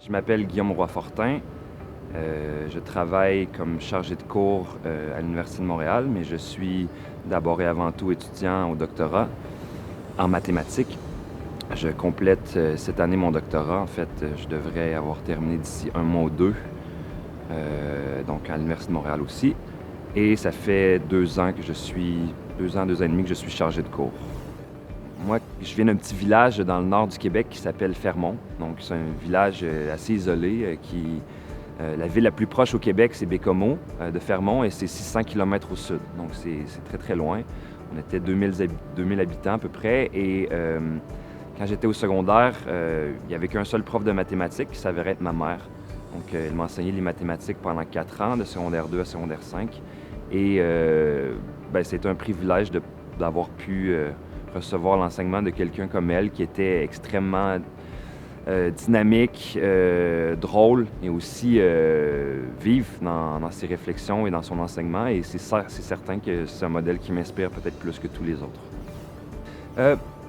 Je m'appelle Guillaume Roy-Fortin. Je travaille comme chargé de cours à l'Université de Montréal, mais je suis d'abord et avant tout étudiant au doctorat en mathématiques. Je complète cette année mon doctorat. En fait, je devrais avoir terminé d'ici un mois ou deux, donc à l'Université de Montréal aussi. Et ça fait 2 ans que je suis, 2 ans, 2 ans et demi que je suis chargé de cours. Moi, je viens d'un petit village dans le nord du Québec qui s'appelle Fermont. Donc, c'est un village assez isolé la ville la plus proche au Québec, c'est Bécomo de Fermont et c'est 600 km au sud. Donc, c'est très, très loin. On était 2000 habitants à peu près et quand j'étais au secondaire, il n'y avait qu'un seul prof de mathématiques qui s'avérait être ma mère. Donc, elle m'a enseigné les mathématiques pendant 4 ans, de secondaire 2 à secondaire 5. Et c'est un privilège d'avoir pu recevoir l'enseignement de quelqu'un comme elle qui était extrêmement dynamique, drôle et aussi vive dans ses réflexions et dans son enseignement. Et c'est certain que c'est un modèle qui m'inspire peut-être plus que tous les autres.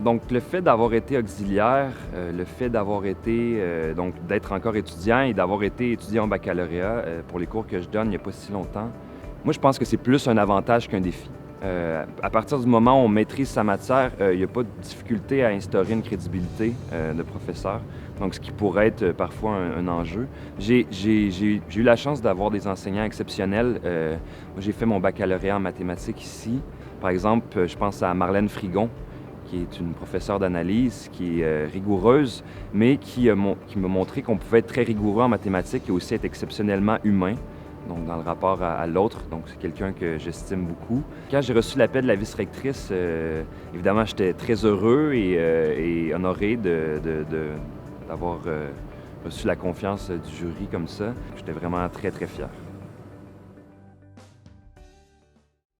Donc, le fait d'avoir été auxiliaire, le fait d'avoir été, donc d'être encore étudiant et d'avoir été étudiant en baccalauréat pour les cours que je donne il n'y a pas si longtemps, moi, je pense que c'est plus un avantage qu'un défi. À partir du moment où on maîtrise sa matière, il n'y a pas de difficulté à instaurer une crédibilité de professeur, donc ce qui pourrait être parfois un enjeu. J'ai eu la chance d'avoir des enseignants exceptionnels. Moi, j'ai fait mon baccalauréat en mathématiques ici. Par exemple, je pense à Marlène Frigon, qui est une professeure d'analyse, qui est rigoureuse, mais qui m'a montré qu'on pouvait être très rigoureux en mathématiques et aussi être exceptionnellement humain, donc dans le rapport à l'autre. Donc c'est quelqu'un que j'estime beaucoup. Quand j'ai reçu l'appel de la vice-rectrice, évidemment, j'étais très heureux et honoré d'avoir reçu la confiance du jury comme ça. J'étais vraiment très, très fier.